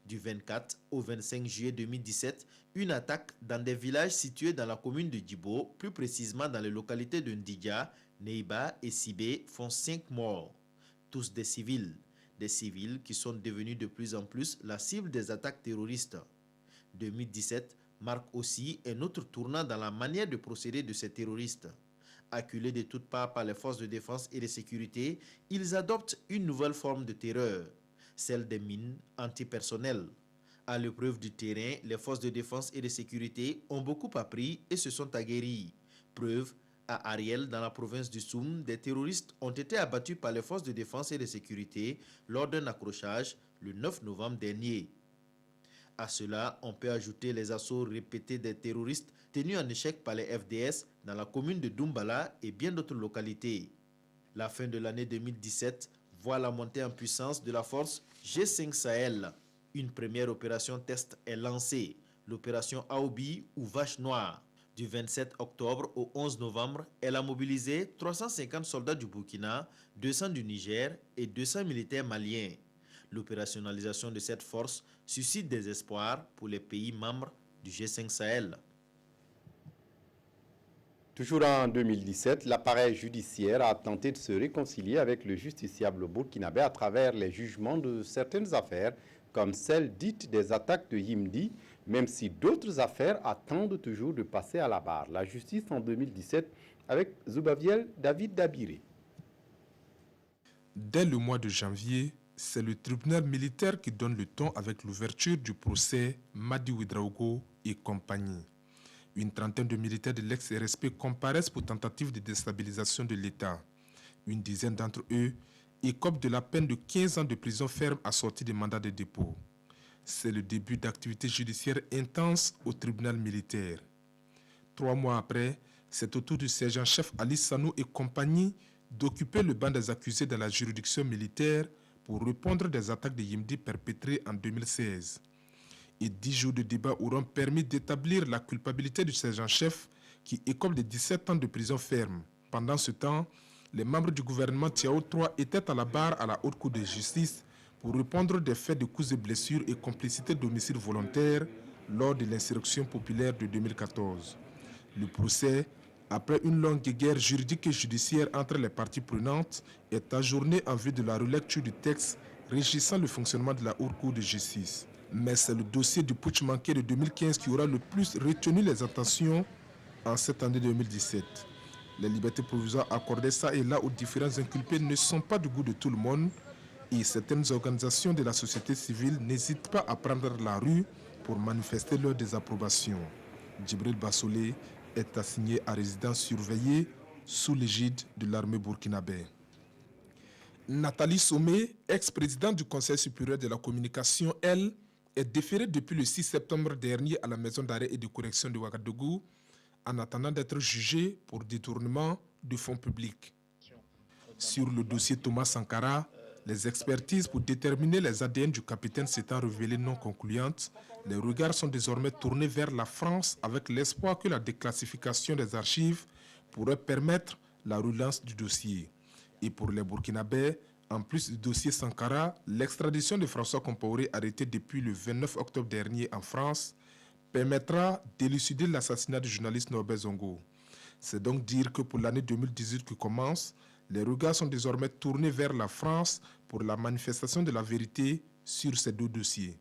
Du 24 au 25 juillet 2017, une attaque dans des villages situés dans la commune de Djibo, plus précisément dans les localités de Ndidja, Neiba et Sibé, font 5 morts. Tous des civils qui sont devenus de plus en plus la cible des attaques terroristes. 2017 marque aussi un autre tournant dans la manière de procéder de ces terroristes. Acculés de toutes parts par les forces de défense et de sécurité, ils adoptent une nouvelle forme de terreur, celle des mines antipersonnelles. À l'épreuve du terrain, les forces de défense et de sécurité ont beaucoup appris et se sont aguerris. Preuve, à Ariel, dans la province du Soum, des terroristes ont été abattus par les forces de défense et de sécurité lors d'un accrochage le 9 novembre dernier. À cela, on peut ajouter les assauts répétés des terroristes tenus en échec par les FDS dans la commune de Doumbala et bien d'autres localités. La fin de l'année 2017 voit la montée en puissance de la force G5 Sahel. Une première opération test est lancée, l'opération Aoubi ou Vache Noire. Du 27 octobre au 11 novembre, elle a mobilisé 350 soldats du Burkina, 200 du Niger et 200 militaires maliens. L'opérationnalisation de cette force suscite des espoirs pour les pays membres du G5 Sahel. Toujours en 2017, l'appareil judiciaire a tenté de se réconcilier avec le justiciable burkinabé à travers les jugements de certaines affaires, comme celle dite des attaques de Yimdi, même si d'autres affaires attendent toujours de passer à la barre. La justice en 2017 avec Zubaviel David Dabiré. Dès le mois de janvier, c'est le tribunal militaire qui donne le ton avec l'ouverture du procès Madi Ouedraogo et compagnie. Une trentaine de militaires de l'ex-RSP comparaissent pour tentative de déstabilisation de l'État. Une dizaine d'entre eux écopent de la peine de 15 ans de prison ferme assortie de mandats de dépôt. C'est le début d'activités judiciaires intenses au tribunal militaire. 3 mois après, c'est au tour du sergent-chef Ali Sanou et compagnie d'occuper le banc des accusés dans la juridiction militaire pour répondre des attaques de Yimdi perpétrées en 2016. Et 10 jours de débat auront permis d'établir la culpabilité du sergent-chef qui écope de 17 ans de prison ferme. Pendant ce temps, les membres du gouvernement Tiao III étaient à la barre à la Haute Cour de justice pour répondre des faits de coups et blessures et complicité d'homicide volontaire lors de l'insurrection populaire de 2014. Le procès, après une longue guerre juridique et judiciaire entre les parties prenantes, est ajourné en vue de la relecture du texte régissant le fonctionnement de la Haute Cour de justice. Mais c'est le dossier du putsch manqué de 2015 qui aura le plus retenu les attentions en cette année 2017. Les libertés provisoires accordées ça et là aux différents inculpés ne sont pas du goût de tout le monde et certaines organisations de la société civile n'hésitent pas à prendre la rue pour manifester leur désapprobation. Djibril Bassolé est assigné à résidence surveillée sous l'égide de l'armée burkinabé. Nathalie Somé, ex-présidente du Conseil supérieur de la communication, elle, est déférée depuis le 6 septembre dernier à la maison d'arrêt et de correction de Ouagadougou en attendant d'être jugée pour détournement de fonds publics. Sur le dossier Thomas Sankara, les expertises pour déterminer les ADN du capitaine s'étant révélées non concluantes, les regards sont désormais tournés vers la France avec l'espoir que la déclassification des archives pourrait permettre la relance du dossier. Et pour les Burkinabés, en plus du dossier Sankara, l'extradition de François Compaoré arrêté depuis le 29 octobre dernier en France permettra d'élucider l'assassinat du journaliste Norbert Zongo. C'est donc dire que pour l'année 2018 qui commence, les regards sont désormais tournés vers la France pour la manifestation de la vérité sur ces 2 dossiers.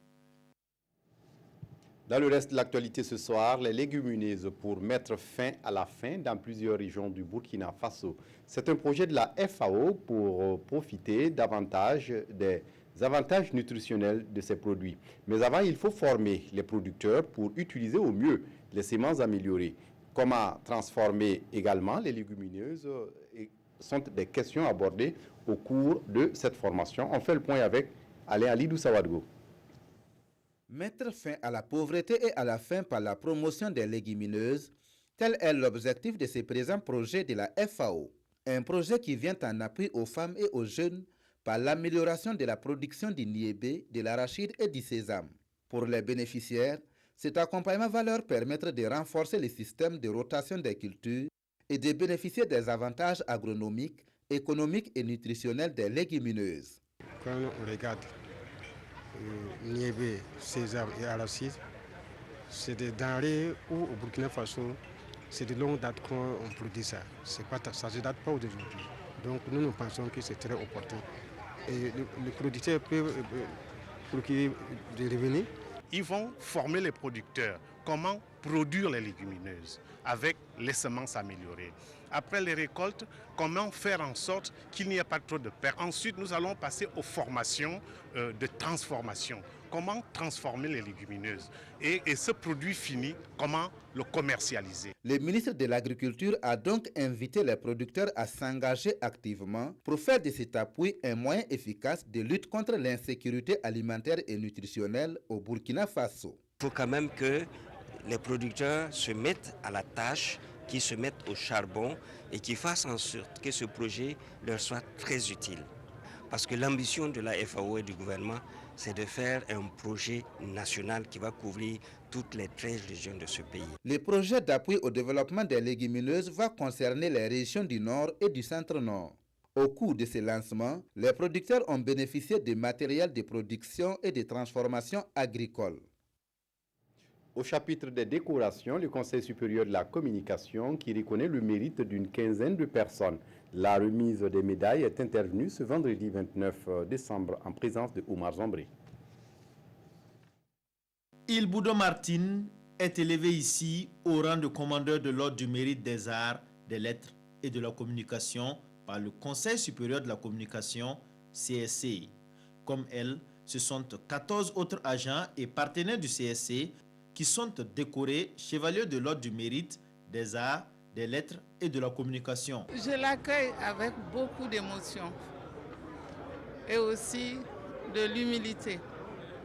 Dans le reste de l'actualité ce soir, les légumineuses pour mettre fin à la faim dans plusieurs régions du Burkina Faso. C'est un projet de la FAO pour profiter davantage des avantages nutritionnels de ces produits. Mais avant, il faut former les producteurs pour utiliser au mieux les semences améliorées. Comment transformer également les légumineuses sont des questions abordées au cours de cette formation. On fait le point avec Alain Alidou Sawadgo. Mettre fin à la pauvreté et à la faim par la promotion des légumineuses, tel est l'objectif de ce présent projet de la FAO. Un projet qui vient en appui aux femmes et aux jeunes par l'amélioration de la production du niébé, de l'arachide et du sésame. Pour les bénéficiaires, cet accompagnement va leur permettre de renforcer le système de rotation des cultures et de bénéficier des avantages agronomiques, économiques et nutritionnels des légumineuses. Quand on regarde niébé, sésame et arachide, c'est des denrées où au Burkina Faso, c'est de longue date qu'on produit ça. Ça ne date pas d'aujourd'hui. Donc nous pensons que c'est très opportun. Et le producteur peut procurer des revenus. Ils vont former les producteurs comment produire les légumineuses avec les semences améliorées. Après les récoltes, comment faire en sorte qu'il n'y ait pas trop de pertes. Ensuite, nous allons passer aux formations de transformation. Comment transformer les légumineuses et ce produit fini, comment le commercialiser. Le ministre de l'Agriculture a donc invité les producteurs à s'engager activement pour faire de cet appui un moyen efficace de lutte contre l'insécurité alimentaire et nutritionnelle au Burkina Faso. Il faut quand même que les producteurs se mettent à la tâche, qu'ils se mettent au charbon et qu'ils fassent en sorte que ce projet leur soit très utile. Parce que l'ambition de la FAO et du gouvernement, c'est de faire un projet national qui va couvrir toutes les 13 régions de ce pays. Le projet d'appui au développement des légumineuses va concerner les régions du Nord et du Centre-Nord. Au cours de ce lancement, les producteurs ont bénéficié de matériel de production et de transformation agricole. Au chapitre des décorations, le Conseil supérieur de la communication qui reconnaît le mérite d'une quinzaine de personnes. La remise des médailles est intervenue ce vendredi 29 décembre en présence de Oumar Zambré. Il Boudo Martin est élevé ici au rang de commandeur de l'ordre du mérite des arts des lettres et de la communication par le Conseil supérieur de la communication, CSC. Comme elle, ce sont 14 autres agents et partenaires du CSC qui sont décorés chevaliers de l'ordre du mérite, des arts, des lettres et de la communication. Je l'accueille avec beaucoup d'émotion et aussi de l'humilité,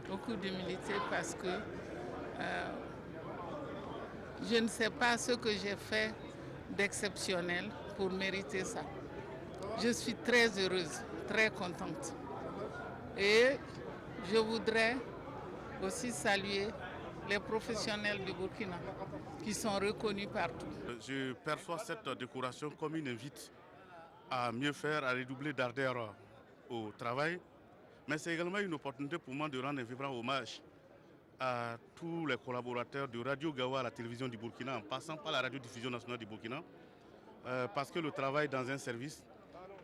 beaucoup d'humilité parce que je ne sais pas ce que j'ai fait d'exceptionnel pour mériter ça. Je suis très heureuse, très contente. Et je voudrais aussi saluer les professionnels du Burkina qui sont reconnus partout. Je perçois cette décoration comme une invite à mieux faire, à redoubler d'ardeur au travail, mais c'est également une opportunité pour moi de rendre un vibrant hommage à tous les collaborateurs de Radio Gawa à la télévision du Burkina, en passant par la radiodiffusion nationale du Burkina, parce que le travail dans un service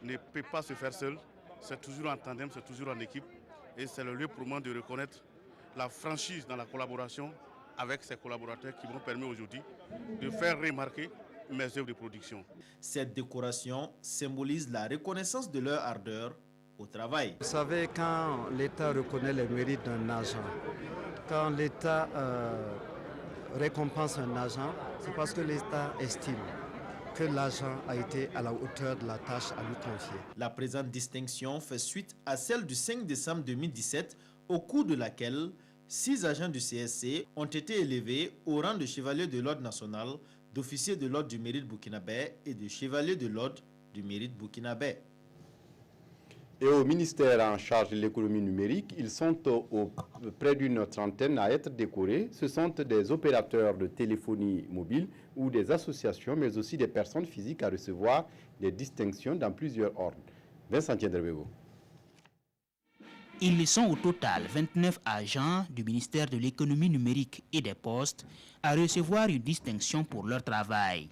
ne peut pas se faire seul, c'est toujours en tandem, c'est toujours en équipe, et c'est le lieu pour moi de reconnaître la franchise dans la collaboration avec ces collaborateurs qui m'ont permis aujourd'hui de faire remarquer mes œuvres de production. Cette décoration symbolise la reconnaissance de leur ardeur au travail. Vous savez, quand l'État reconnaît les mérites d'un agent, quand l'État récompense un agent, c'est parce que l'État estime que l'agent a été à la hauteur de la tâche à lui confier. La présente distinction fait suite à celle du 5 décembre 2017, au cours de laquelle 6 agents du CSC ont été élevés au rang de chevalier de l'ordre national, d'officier de l'ordre du mérite burkinabé et de chevalier de l'ordre du mérite burkinabé. Et au ministère en charge de l'économie numérique, ils sont près d'une trentaine à être décorés. Ce sont des opérateurs de téléphonie mobile ou des associations, mais aussi des personnes physiques à recevoir des distinctions dans plusieurs ordres. Vincent Tiendrebego. Ils sont au total 29 agents du ministère de l'économie numérique et des postes à recevoir une distinction pour leur travail.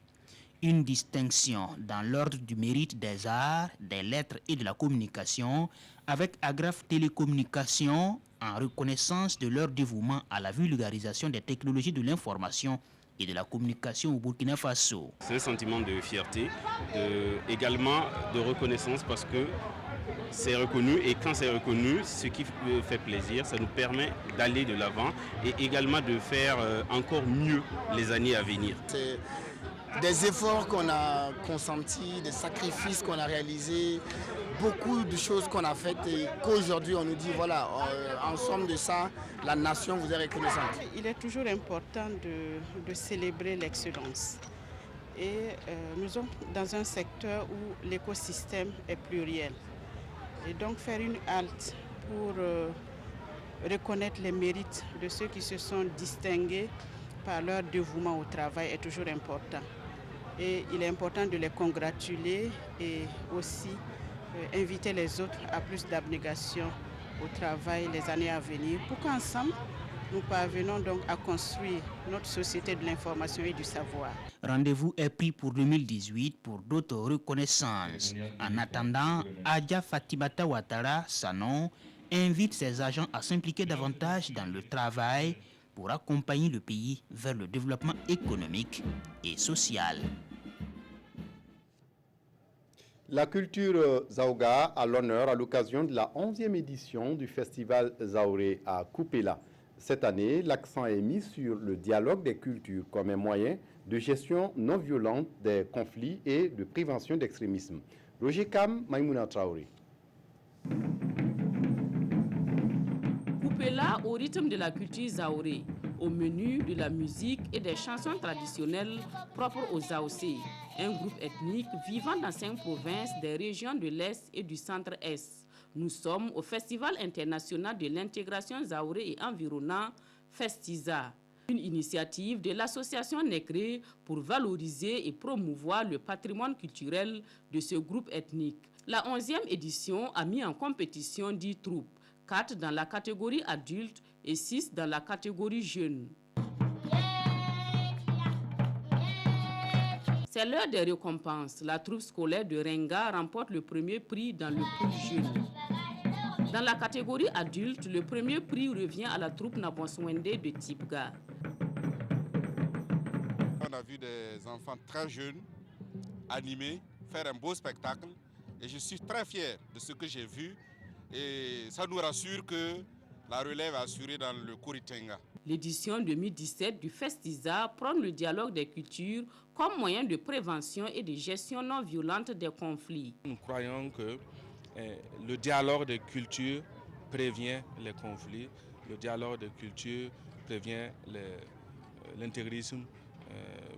Une distinction dans l'ordre du mérite des arts, des lettres et de la communication avec Agraf Télécommunications en reconnaissance de leur dévouement à la vulgarisation des technologies de l'information et de la communication au Burkina Faso. C'est un sentiment de fierté, également de reconnaissance parce que c'est reconnu et quand c'est reconnu, ce qui fait plaisir, ça nous permet d'aller de l'avant et également de faire encore mieux les années à venir. C'est des efforts qu'on a consentis, des sacrifices qu'on a réalisés, beaucoup de choses qu'on a faites et qu'aujourd'hui on nous dit voilà, en somme de ça, la nation vous est reconnaissante. Il est toujours important de célébrer l'excellence. Et nous sommes dans un secteur où l'écosystème est pluriel. Et donc faire une halte pour reconnaître les mérites de ceux qui se sont distingués par leur dévouement au travail est toujours important. Et il est important de les congratuler et aussi inviter les autres à plus d'abnégation au travail les années à venir pour qu'ensemble, nous parvenons donc à construire notre société de l'information et du savoir. Rendez-vous est pris pour 2018 pour d'autres reconnaissances. En attendant, Adja Fatibata Ouattara, Sanon, invite ses agents à s'impliquer davantage dans le travail pour accompagner le pays vers le développement économique et social. La culture Zaouga a l'honneur à l'occasion de la 11e édition du festival Zaoré à Kupela. Cette année, l'accent est mis sur le dialogue des cultures comme un moyen de gestion non violente des conflits et de prévention d'extrémisme. Roger Kam, Maïmouna Traoré. Kupela au rythme de la culture Zaoré, au menu de la musique et des chansons traditionnelles propres aux Zaossé, un groupe ethnique vivant dans 5 provinces des régions de l'Est et du Centre-Est. Nous sommes au Festival international de l'intégration Zaoré et environnant, Festiza, une initiative de l'association Nécré pour valoriser et promouvoir le patrimoine culturel de ce groupe ethnique. La 11e édition a mis en compétition 10 troupes, 4 dans la catégorie adulte et 6 dans la catégorie jeune. C'est l'heure des récompenses. La troupe scolaire de Renga remporte le premier prix dans le pool jeune. Dans la catégorie adulte, le premier prix revient à la troupe Nabonswende de Tipga. On a vu des enfants très jeunes animer, faire un beau spectacle. Et je suis très fier de ce que j'ai vu. Et ça nous rassure que la relève est assurée dans le Kouritenga. L'édition 2017 du Festisa prône le dialogue des cultures comme moyen de prévention et de gestion non violente des conflits. Nous croyons que le dialogue des cultures prévient les conflits, le dialogue des cultures prévient l'intégrisme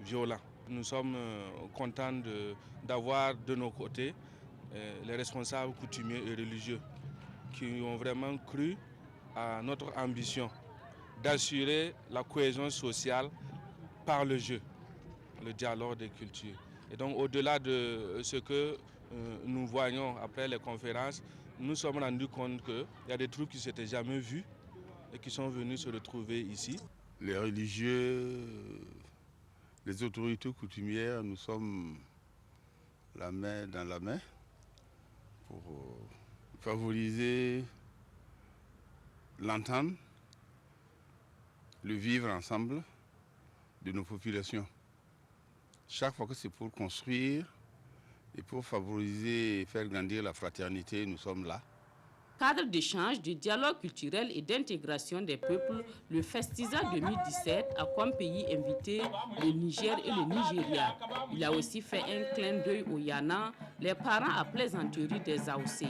violent. Nous sommes contents d'avoir de nos côtés les responsables coutumiers et religieux qui ont vraiment cru à notre ambition d'assurer la cohésion sociale par le jeu, le dialogue des cultures. Et donc au-delà de ce que nous voyons après les conférences, nous nous sommes rendus compte qu'il y a des troupes qui ne s'étaient jamais vues et qui sont venus se retrouver ici. Les religieux, les autorités coutumières, nous sommes la main dans la main pour favoriser l'entente, le vivre ensemble de nos populations. Chaque fois que c'est pour construire et pour favoriser et faire grandir la fraternité, nous sommes là. Cadre d'échange, de dialogue culturel et d'intégration des peuples, le Festisa 2017 a comme pays invité le Niger et le Nigeria. Il a aussi fait un clin d'œil aux Yana, les parents à plaisanterie des AOC.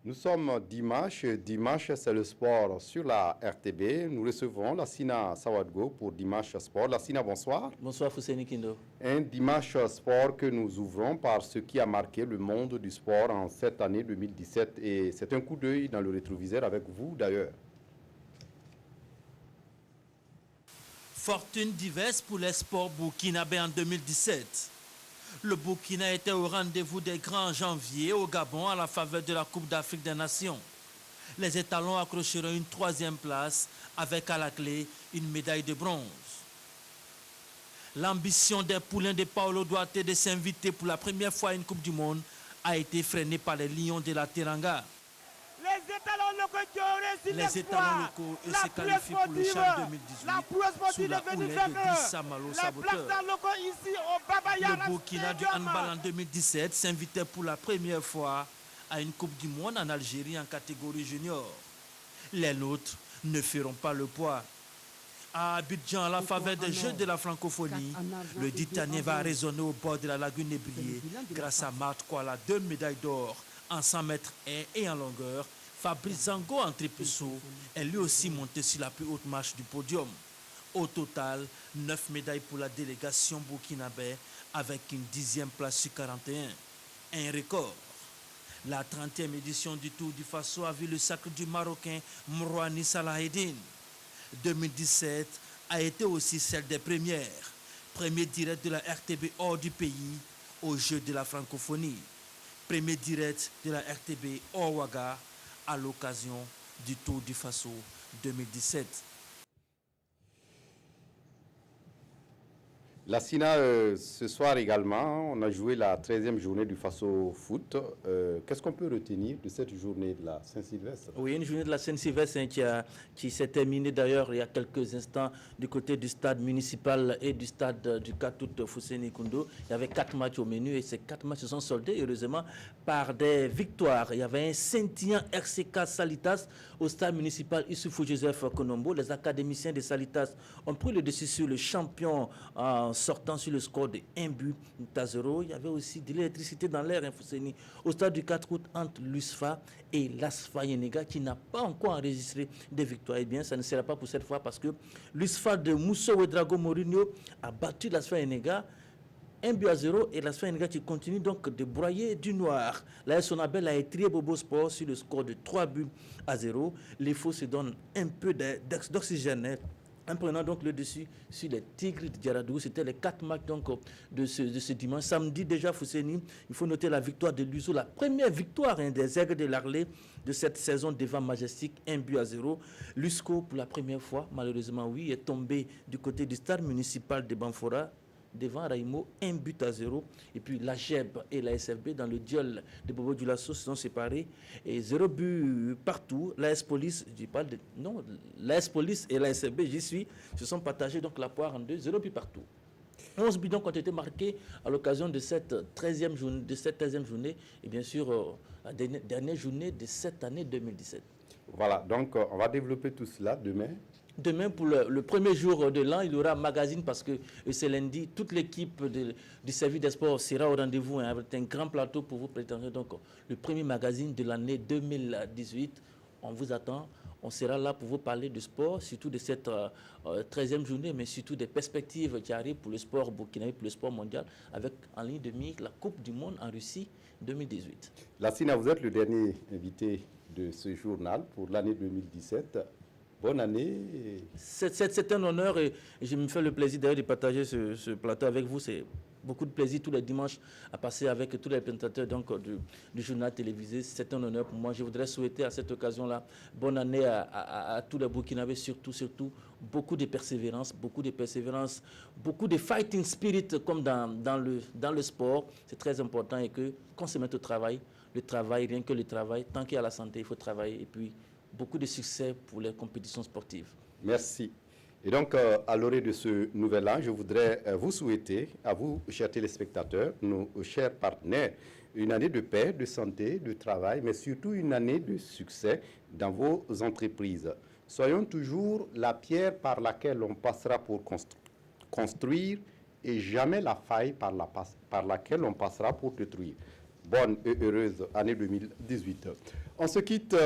Nous sommes dimanche. Dimanche, c'est le sport sur la RTB. Nous recevons Lassina Sawadgo pour Dimanche Sport. Lassina, bonsoir. Bonsoir, Fousseni Kindo. Un Dimanche Sport que nous ouvrons par ce qui a marqué le monde du sport en cette année 2017. Et c'est un coup d'œil dans le rétroviseur avec vous, d'ailleurs. Fortune diverse pour les sports burkinabés en 2017. Le Burkina était au rendez-vous des grands en janvier au Gabon à la faveur de la Coupe d'Afrique des Nations. Les étalons accrocheront une 3e place avec à la clé une médaille de bronze. L'ambition des poulains de Paolo Duarte de s'inviter pour la première fois à une Coupe du Monde a été freinée par les Lions de la Teranga. Les étalons locaux se qualifient pour le CHAN 2018 sous la houlette de Dissa Malo Saboteur. Le Burkina du handball en 2017 s'invitait pour la première fois à une Coupe du Monde en Algérie en catégorie junior. Les nôtres ne feront pas le poids. À Abidjan, à la faveur des Jeux de la francophonie, le Ditanien va résonner au bord de la lagune ébriée grâce à Marthe Kuala, 2 médailles d'or en 100 mètres et en longueur. Fabrice Zango en triple saut est lui aussi monté sur la plus haute marche du podium. Au total, 9 médailles pour la délégation burkinabé avec une 10e place sur 41. Un record. La 30e édition du Tour du Faso a vu le sacre du Marocain Mrouani Salahedine. 2017 a été aussi celle des premières. Premier direct de la RTB hors du pays aux Jeux de la francophonie. Premier direct de la RTB hors Ouaga à l'occasion du Tour du Faso 2017. Lassina, ce soir également, on a joué la 13e journée du Faso Foot. Qu'est-ce qu'on peut retenir de cette journée de la Saint-Sylvestre? Oui, une journée de la Saint-Sylvestre qui s'est terminée d'ailleurs il y a quelques instants du côté du stade municipal et du stade du 4 août Fousseni Kundo. Il y avait 4 matchs au menu et ces 4 matchs se sont soldés heureusement par des victoires. Il y avait un scintillant RCK Salitas au stade municipal Issoufou Joseph Konombo. Les académiciens de Salitas ont pris le dessus sur le champion en sortant sur le score de 1-0. Il y avait aussi de l'électricité dans l'air, au stade du 4 août entre l'USFA et l'ASFA Yenega qui n'a pas encore enregistré des victoires. Eh bien, ça ne sera pas pour cette fois parce que l'USFA de Mousso Ouedraogo Mourinho a battu l'ASFA Yenega 1-0 et l'ASFA Yenega qui continue donc de broyer du noir. La Sonabel a étrié Bobo Sport sur le score de 3-0. Les faux se donnent un peu d'oxygène en prenant donc le dessus sur les Tigres de Diaradou. C'était les 4 matchs donc de ce dimanche. Samedi déjà, Fousseni, il faut noter la victoire de l'USO, la première victoire des Aigles de l'Arlé de cette saison devant Majestic, 1-0. L'USCO, pour la première fois, malheureusement, oui, est tombé du côté du stade municipal de Banfora. devant Raimo, 1-0. Et puis la GEB et la SFB, dans le duel de Bobo Dioulasso, se sont séparés. Et 0 but partout. L'AS Police, je dis pas de, non, l'AS Police et la SFB, j'y suis, se sont partagés donc la poire en deux, 0 but partout. 11 buts donc ont été marqués à l'occasion de cette 13e journée, et bien sûr la dernière journée de cette année 2017. Voilà, donc on va développer tout cela demain. Demain, pour le premier jour de l'an, il y aura un magazine parce que c'est lundi. Toute l'équipe du service des sports sera au rendez-vous avec un grand plateau pour vous présenter donc le premier magazine de l'année 2018. On vous attend. On sera là pour vous parler du sport, surtout de cette 13e journée, mais surtout des perspectives qui arrivent pour le sport burkinabé, pour le sport mondial, avec en ligne de mire la Coupe du Monde en Russie 2018. Lassina, vous êtes le dernier invité de ce journal pour l'année 2017. Bonne année. C'est un honneur et je me fais le plaisir d'ailleurs de partager ce plateau avec vous. C'est beaucoup de plaisir tous les dimanches à passer avec tous les présentateurs donc, du journal télévisé. C'est un honneur pour moi. Je voudrais souhaiter à cette occasion-là bonne année à tous les Burkinabés, surtout beaucoup de persévérance, beaucoup de fighting spirit comme dans le sport. C'est très important et qu'on se mette au travail. Le travail, rien que le travail. Tant qu'il y a la santé, il faut travailler. Et puis, beaucoup de succès pour les compétitions sportives. Merci. Et donc, à l'orée de ce nouvel an, je voudrais vous souhaiter, à vous, chers téléspectateurs, nos chers partenaires, une année de paix, de santé, de travail, mais surtout une année de succès dans vos entreprises. Soyons toujours la pierre par laquelle on passera pour construire et jamais la faille par laquelle on passera pour détruire. Bonne et heureuse année 2018. On se quitte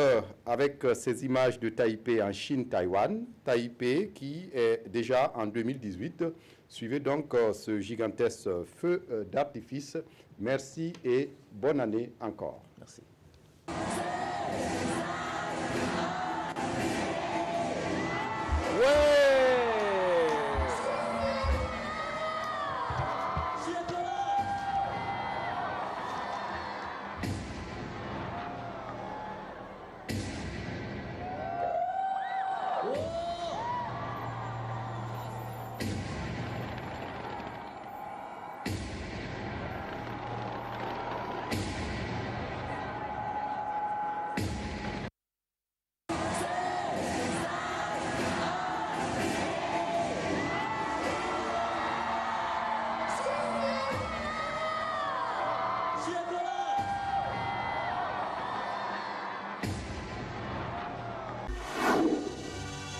avec ces images de Taipei en Chine-Taïwan. Taipei qui est déjà en 2018. Suivez donc ce gigantesque feu d'artifice. Merci et bonne année encore. Merci.